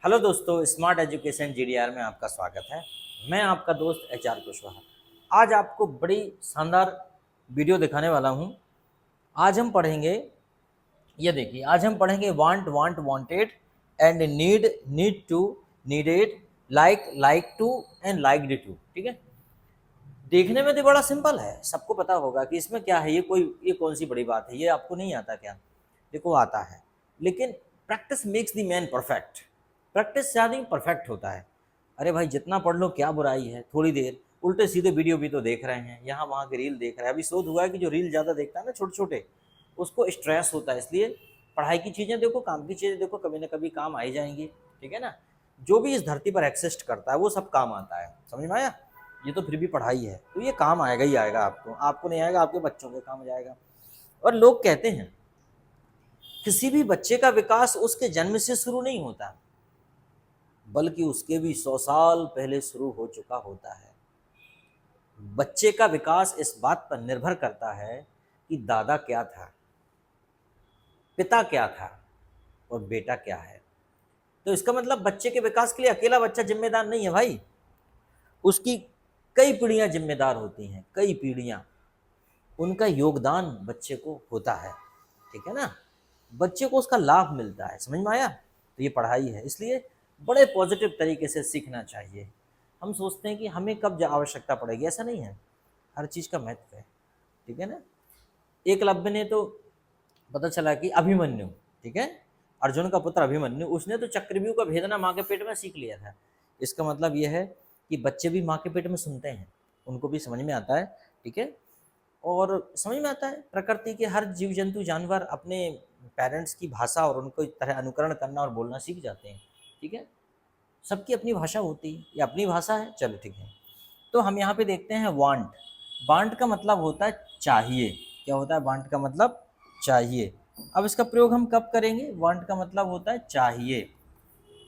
Hello दोस्तों, smart education GDR में आपका स्वागत है। मैं आपका दोस्त एचआर कुशवाहा। आज आपको बड़ी शानदार वीडियो दिखाने वाला हूं। आज हम पढ़ेंगे, ये देखिए, आज हम पढ़ेंगे want want wanted and need need to needed, like like to and liked to. ठीक है, देखने में तो बड़ा सिंपल है, सबको पता होगा कि इसमें क्या है। ये कौन सी बड़ी बात है, ये आपको नहीं आता क्या? देखो आता है, लेकिन practice makes the man perfect. Practice से आदमी परफेक्ट होता है। अरे भाई, जितना पढ़ लो क्या बुराई है, थोड़ी देर उल्टे सीधे वीडियो भी तो देख रहे हैं, यहाँ वहाँ के रील देख रहे हैं। अभी शोध हुआ है कि जो रील ज़्यादा देखता है ना, छोटे छोटे, उसको स्ट्रेस होता है। इसलिए पढ़ाई की चीज़ें देखो, काम की चीज़ें देखो, कभी ना कभी काम आ ही जाएंगी। ठीक है ना? जो भी इस धरती पर एक्सिस्ट करता है वो सब काम आता है। समझ में आया? ये तो फिर भी पढ़ाई है, तो ये काम आएगा ही आएगा। आपको नहीं आएगा, आपके बच्चों के काम जाएगा। और लोग कहते हैं किसी भी बच्चे का विकास उसके जन्म से शुरू नहीं होता, बल्कि उसके भी 100 साल पहले शुरू हो चुका होता है। बच्चे का विकास इस बात पर निर्भर करता है कि दादा क्या था, पिता क्या था और बेटा क्या है। तो इसका मतलब बच्चे के विकास के लिए अकेला बच्चा जिम्मेदार नहीं है भाई, उसकी कई पीढ़ियां जिम्मेदार होती हैं, कई पीढ़ियां। उनका योगदान बच्चे को होता है। ठीक है ना? बच्चे को उसका लाभ मिलता है। समझ में आया? तो ये पढ़ाई है, इसलिए बड़े पॉजिटिव तरीके से सीखना चाहिए। हम सोचते हैं कि हमें कब आवश्यकता पड़ेगी, ऐसा नहीं है। हर चीज़ का महत्व है। ठीक है ना? एकलव्य ने तो, पता चला कि अभिमन्यु, ठीक है, अर्जुन का पुत्र अभिमन्यु, उसने तो चक्रव्यूह का भेदना माँ के पेट में सीख लिया था। इसका मतलब यह है कि बच्चे भी माँ के पेट में सुनते हैं, उनको भी समझ में आता है। ठीक है? और समझ में आता है, प्रकृति के हर जीव जंतु जानवर अपने पेरेंट्स की भाषा और उनको इस तरह अनुकरण करना और बोलना सीख जाते हैं। ठीक है? सबकी अपनी भाषा होती है, ये अपनी भाषा है। चलो ठीक है, तो हम यहाँ पे देखते हैं वांट। वांट का मतलब होता है चाहिए। क्या होता है वांट का मतलब? चाहिए। अब इसका प्रयोग हम कब करेंगे? वांट का मतलब होता है चाहिए।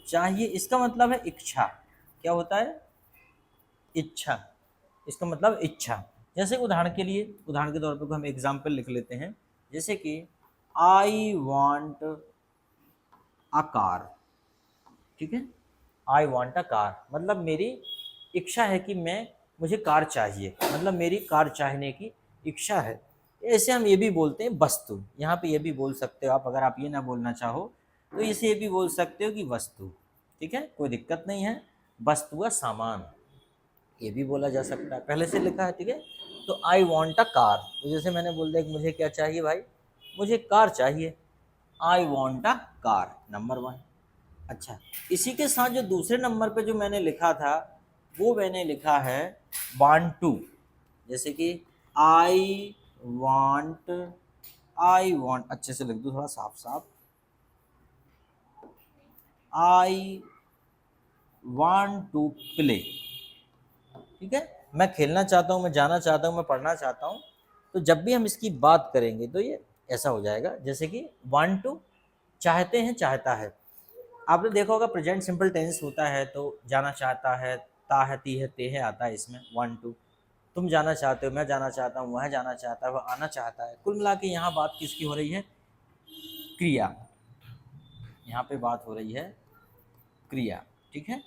चाहिए इसका मतलब है इच्छा। क्या होता है? इच्छा। इसका मतलब इच्छा। जैसे उदाहरण के तौर पर हम एग्जाम्पल लिख लेते हैं, जैसे कि आई वॉन्ट अ कार। ठीक है? आई वॉन्ट अ कार मतलब मेरी इच्छा है कि मुझे कार चाहिए, मतलब मेरी कार चाहने की इच्छा है। ऐसे हम ये भी बोलते हैं वस्तु। यहाँ पे ये भी बोल सकते हो आप, अगर आप ये ना बोलना चाहो तो इसे ये भी बोल सकते हो कि वस्तु। ठीक है, कोई दिक्कत नहीं है। वस्तु या सामान, ये भी बोला जा सकता है, पहले से लिखा है। ठीक है? तो आई वॉन्ट अ कार, तो जैसे मैंने बोल दिया कि मुझे क्या चाहिए भाई, मुझे कार चाहिए। I want a car, number one. अच्छा, इसी के साथ जो दूसरे नंबर पे जो मैंने लिखा था, वो मैंने लिखा है वांट टू। जैसे कि आई वांट, आई वांट, अच्छे से लिख दो थोड़ा साफ साफ। I want to play. ठीक है? मैं खेलना चाहता हूँ, मैं जाना चाहता हूँ, मैं पढ़ना चाहता हूँ। तो जब भी हम इसकी बात करेंगे तो ये ऐसा हो जाएगा, जैसे कि वांट टू, चाहते हैं, चाहता है। आपने देखा होगा प्रेजेंट सिंपल टेंस होता है तो जाना चाहता है, ता है, ती है, ते है आता है इसमें, वन टू। तुम जाना चाहते हो, मैं जाना चाहता हूँ, वह जाना चाहता है, वह आना चाहता है। कुल मिला के यहाँ बात किसकी हो रही है? क्रिया। यहाँ पे बात हो रही है क्रिया। ठीक है?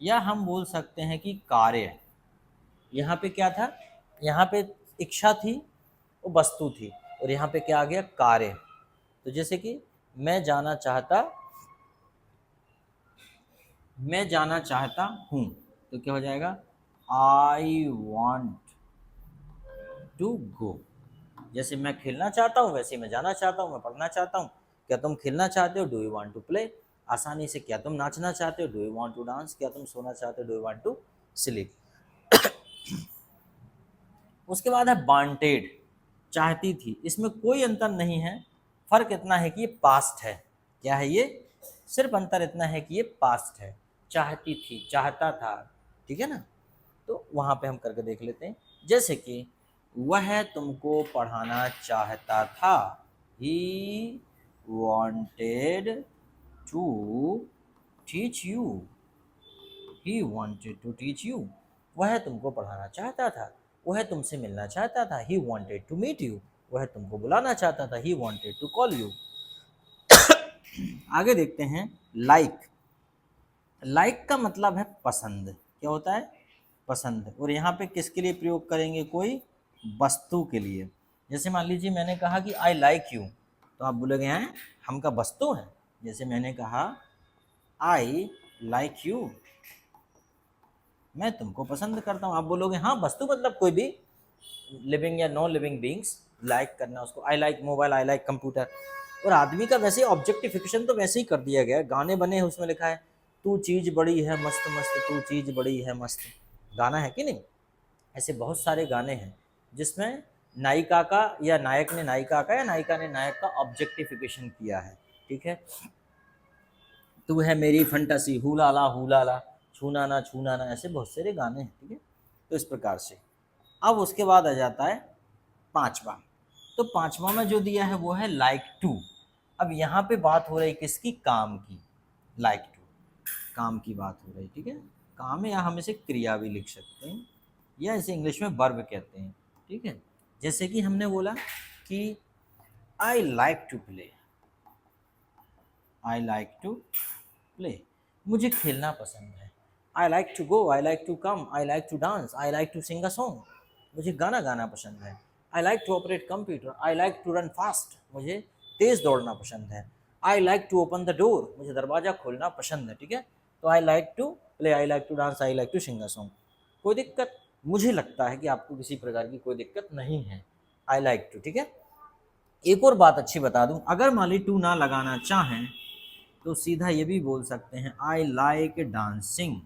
या हम बोल सकते हैं कि कार्य। यहाँ पे क्या था? यहाँ पे इच्छा थी, वो वस्तु थी, और यहाँ पे क्या आ गया? कार्य। तो जैसे कि मैं जाना चाहता, मैं जाना चाहता हूँ, तो क्या हो जाएगा? I want to go. जैसे मैं खेलना चाहता हूँ वैसे मैं जाना चाहता हूँ, मैं पढ़ना चाहता हूँ। क्या तुम खेलना चाहते हो? Do you want to play? आसानी से, क्या तुम नाचना चाहते हो? Do you want to dance? क्या तुम सोना चाहते हो? Do you want to sleep? उसके बाद है वांटेड, चाहती थी। इसमें कोई अंतर नहीं है, फर्क इतना है कि ये पास्ट है। क्या है ये? सिर्फ अंतर इतना है कि ये पास्ट है। चाहती थी, चाहता था। ठीक है ना? तो वहाँ पे हम करके देख लेते हैं, जैसे कि वह तुमको पढ़ाना चाहता था। ही wanted to teach you. He wanted to teach you. वह तुमको पढ़ाना चाहता था, वह तुमसे मिलना चाहता था। He wanted to meet you. वह तुमको बुलाना चाहता था। He wanted to call you. आगे देखते हैं लाइक। लाइक का मतलब है पसंद, क्या होता है, पसंद। और यहाँ पे किसके लिए प्रयोग करेंगे, कोई वस्तु के लिए। जैसे मान लीजिए मैंने कहा कि आई लाइक यू, तो आप बोलोगे हैं हम का वस्तु है। जैसे मैंने कहा आई लाइक यू, मैं तुमको पसंद करता हूँ, आप बोलोगे हाँ वस्तु मतलब कोई भी लिविंग या नॉन लिविंग बींग्स, लाइक करना उसको। I like mobile, I like computer. और आदमी का वैसे ऑब्जेक्टिफिकेशन तो वैसे ही कर दिया गया है, गाने बने हैं उसमें लिखा है तू चीज बड़ी है मस्त मस्त, तू चीज बड़ी है मस्त, गाना है कि नहीं। ऐसे बहुत सारे गाने हैं जिसमें नायिका का या नायक ने नायिका का या नायिका ने नायक का ऑब्जेक्टिफिकेशन किया है, ठीक है। तू है मेरी फंटासी, हुला ला, छूना ना छूना ना, ऐसे बहुत सारे गाने हैं, ठीक है। तो इस प्रकार से अब उसके बाद आ जाता है पांचवा। तो पांचवा में जो दिया है वो है लाइक टू। अब यहाँ पे बात हो रही किसकी, काम की। लाइक टू काम की बात हो रही, ठीक है। काम है, या हम इसे क्रिया भी लिख सकते हैं, या इसे इंग्लिश में वर्ब कहते हैं, ठीक है। जैसे कि हमने बोला कि I like to play, I like to play, मुझे खेलना पसंद है। I like to go, I like to come, I like to dance, I like to sing a song, मुझे गाना गाना पसंद है। I like to operate computer, I like to run fast, मुझे तेज़ दौड़ना पसंद है। I like to open the door, मुझे दरवाज़ा खोलना पसंद है, ठीक है। तो I like to play, I like to dance, I like to sing a song. कोई दिक्कत, मुझे लगता है कि आपको किसी प्रकार की कोई दिक्कत नहीं है। आई लाइक टू, ठीक है। एक और बात अच्छी बता दूं, अगर मान ली टू ना लगाना चाहें तो सीधा ये भी बोल सकते हैं I like dancing,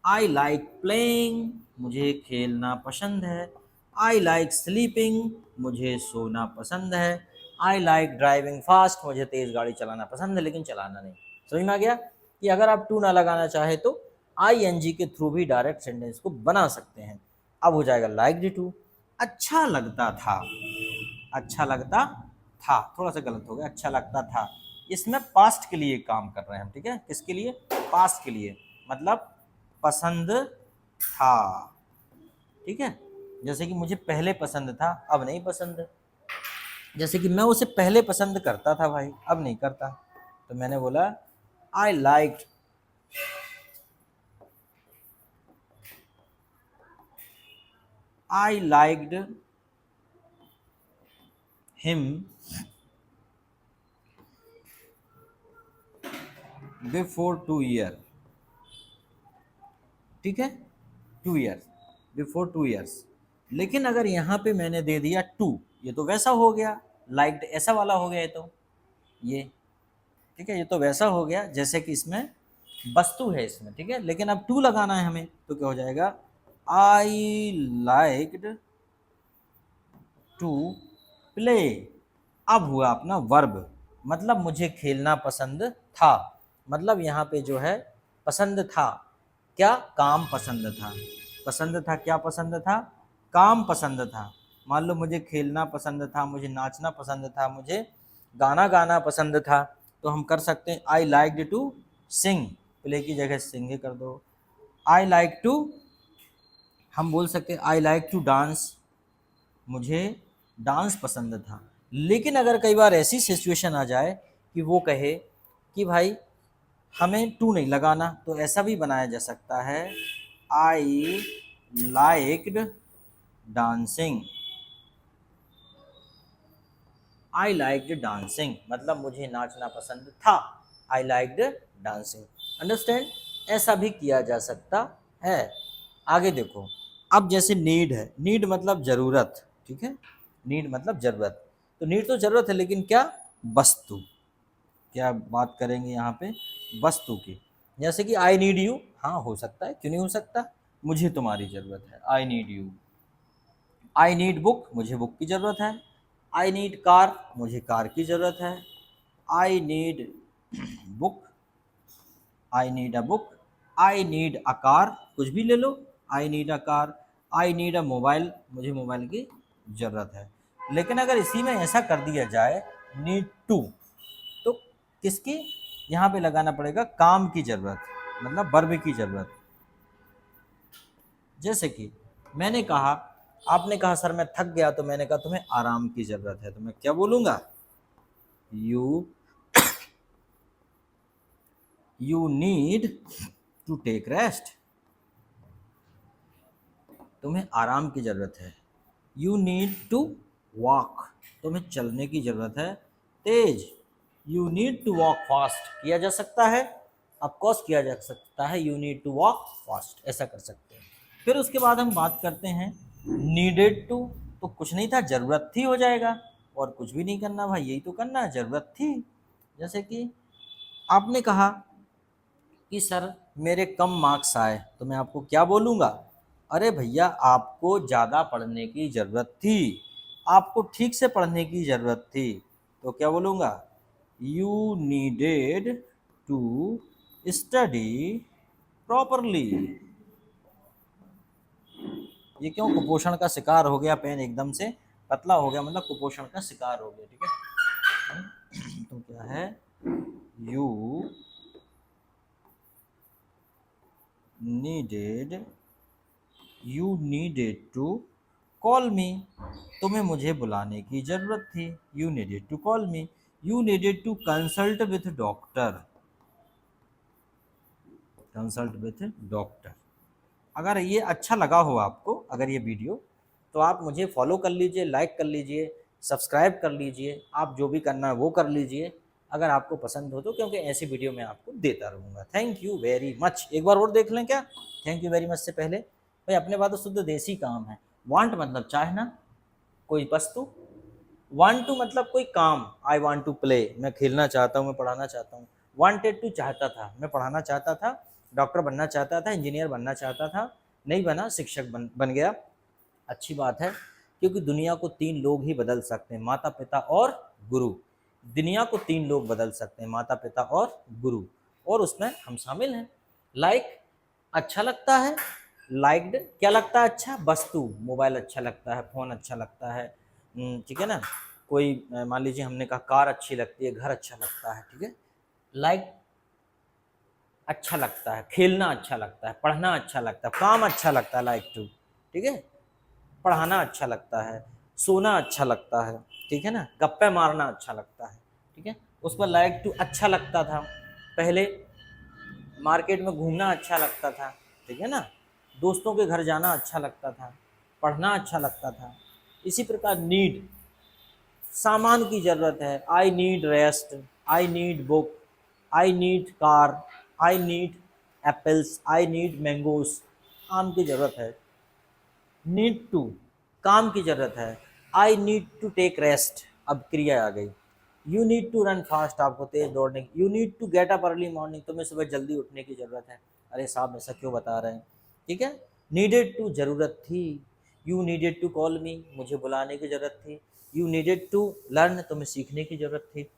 I like playing, मुझे खेलना पसंद है। आई लाइक स्लीपिंग, मुझे सोना पसंद है। आई लाइक ड्राइविंग फास्ट, मुझे तेज़ गाड़ी चलाना पसंद है लेकिन चलाना नहीं। समझ में आ गया कि अगर आप टू ना लगाना चाहे तो आई एन जी के थ्रू भी डायरेक्ट सेंटेंस को बना सकते हैं। अब हो जाएगा लाइक डी टू, अच्छा लगता था, अच्छा लगता था, थोड़ा सा गलत हो गया, अच्छा लगता था। इसमें पास्ट के लिए काम कर रहे हैं हम, ठीक है। किसके लिए, पास्ट के लिए, मतलब पसंद था, ठीक है। जैसे कि मुझे पहले पसंद था, अब नहीं पसंद। जैसे कि मैं उसे पहले पसंद करता था भाई, अब नहीं करता। तो मैंने बोला I liked, I liked him before 2 year, ठीक है, 2 ईयर्स, बिफोर 2 ईयर्स। लेकिन अगर यहाँ पे मैंने दे दिया टू, ये तो वैसा हो गया, लाइक्ड ऐसा वाला हो गया, ये तो ये, ठीक है, ये तो वैसा हो गया जैसे कि इसमें वस्तु है इसमें, ठीक है। लेकिन अब टू लगाना है हमें, तो क्या हो जाएगा, आई लाइक्ड टू प्ले। अब हुआ अपना वर्ब, मतलब मुझे खेलना पसंद था। मतलब यहाँ पे जो है पसंद था, क्या, काम पसंद था। पसंद था, क्या पसंद था, काम पसंद था। मान लो मुझे खेलना पसंद था, मुझे नाचना पसंद था, मुझे गाना गाना पसंद था, तो हम कर सकते हैं I like to sing, play की जगह सिंग कर दो। आई लाइक टू, हम बोल सकते हैं आई लाइक टू डांस, मुझे डांस पसंद था। लेकिन अगर कई बार ऐसी सिचुएशन आ जाए कि वो कहे कि भाई हमें टू नहीं लगाना, तो ऐसा भी बनाया जा सकता है I liked dancing, I liked dancing, मतलब मुझे नाचना पसंद था। आई लाइक्ड डांसिंग, अंडरस्टैंड, ऐसा भी किया जा सकता है। आगे देखो, अब जैसे नीड है, नीड मतलब ज़रूरत, ठीक है, नीड मतलब ज़रूरत। तो नीड तो ज़रूरत है, लेकिन क्या, वस्तु। क्या बात करेंगे यहाँ पे, वस्तु की। जैसे कि आई नीड यू, हाँ हो सकता है, क्यों नहीं हो सकता, मुझे तुम्हारी ज़रूरत है, I need you. I need book, मुझे बुक की ज़रूरत है। आई नीड कार, मुझे कार की ज़रूरत है। I need book, I need a book. I need a car, कुछ भी ले लो, I need a car. I need a mobile, मुझे मोबाइल की ज़रूरत है। लेकिन अगर इसी में ऐसा कर दिया जाए नीड टू, तो किसकी यहाँ पे लगाना पड़ेगा, काम की ज़रूरत, मतलब वर्ब की ज़रूरत। जैसे कि मैंने कहा, आपने कहा सर मैं थक गया, तो मैंने कहा तुम्हें आराम की ज़रूरत है, तो मैं क्या बोलूँगा, you you need to take rest, तुम्हें आराम की ज़रूरत है। यू नीड टू वॉक, तुम्हें चलने की ज़रूरत है तेज। You need to walk fast, किया जा सकता है, ऑफकोर्स किया जा सकता है। You need to walk fast, ऐसा कर सकते हैं। फिर उसके बाद हम बात करते हैं नीडेड टू, तो कुछ नहीं था, ज़रूरत थी हो जाएगा, और कुछ भी नहीं करना भाई, यही तो करना है, ज़रूरत थी। जैसे कि आपने कहा कि सर मेरे कम मार्क्स आए, तो मैं आपको क्या बोलूँगा, अरे भैया आपको ज़्यादा पढ़ने की ज़रूरत थी, आपको ठीक से पढ़ने की ज़रूरत थी, तो क्या बोलूँगा, you needed to study properly. ये क्यों, कुपोषण का शिकार हो गया, पेन एकदम से पतला हो गया, मतलब कुपोषण का शिकार हो गया, ठीक है। तो क्या है, you needed to call me, तुम्हें मुझे बुलाने की ज़रूरत थी। You needed to call me. You needed to consult with doctor, consult with doctor. अगर ये अच्छा लगा हो आपको, अगर ये वीडियो, तो आप मुझे फॉलो कर लीजिए, लाइक कर लीजिए, सब्सक्राइब कर लीजिए, आप जो भी करना है वो कर लीजिए अगर आपको पसंद हो तो, क्योंकि ऐसी वीडियो मैं आपको देता रहूँगा। Thank you very much. एक बार और देख लें क्या, थैंक यू वेरी मच से पहले भाई अपने पास तो शुद्ध देसी काम है। वांट मतलब चाहना, कोई वस्तु, वांट टू मतलब कोई काम, आई वांट टू प्ले, मैं खेलना चाहता हूँ, मैं पढ़ाना चाहता हूँ। वांटेड टू चाहता था, मैं पढ़ाना चाहता था, डॉक्टर बनना चाहता था, इंजीनियर बनना चाहता था, नहीं बना, शिक्षक बन गया। अच्छी बात है, क्योंकि दुनिया को 3 लोग ही बदल सकते हैं, माता पिता और गुरु। दुनिया को 3 लोग बदल सकते हैं, माता पिता और गुरु, और उसमें हम शामिल हैं। लाइक अच्छा लगता है, लाइक्ड क्या लगता है, अच्छा वस्तु, मोबाइल अच्छा लगता है, फ़ोन अच्छा लगता है, ठीक है ना। कोई मान लीजिए हमने कहा कार अच्छी लगती है, घर अच्छा लगता है, ठीक है। लाइक अच्छा लगता है, खेलना अच्छा लगता है, पढ़ना अच्छा लगता है, काम अच्छा लगता है, लाइक टू, ठीक है। पढ़ाना अच्छा लगता है, सोना अच्छा लगता है, ठीक है ना, गप्पे मारना अच्छा लगता है, ठीक है। उस पर लाइक टू अच्छा लगता था, पहले मार्केट में घूमना अच्छा लगता था, ठीक है ना, दोस्तों के घर जाना अच्छा लगता था, पढ़ना अच्छा लगता था। इसी प्रकार नीड, सामान की ज़रूरत है, I need rest, I need book, I need car, I need apples, I need mangoes, आम की ज़रूरत है। नीड टू काम की ज़रूरत है, I need to take rest, अब क्रिया आ गई। You need to run fast, आपको तेज दौड़ने की। You need to get up early morning, तुम्हें सुबह जल्दी उठने की ज़रूरत है। अरे साहब ऐसा क्यों बता रहे हैं, ठीक है। नीडेड टू ज़रूरत थी, you needed to call me, मुझे बुलाने की ज़रूरत थी। यू नीडेड टू लर्न, तुम्हें सीखने की ज़रूरत थी।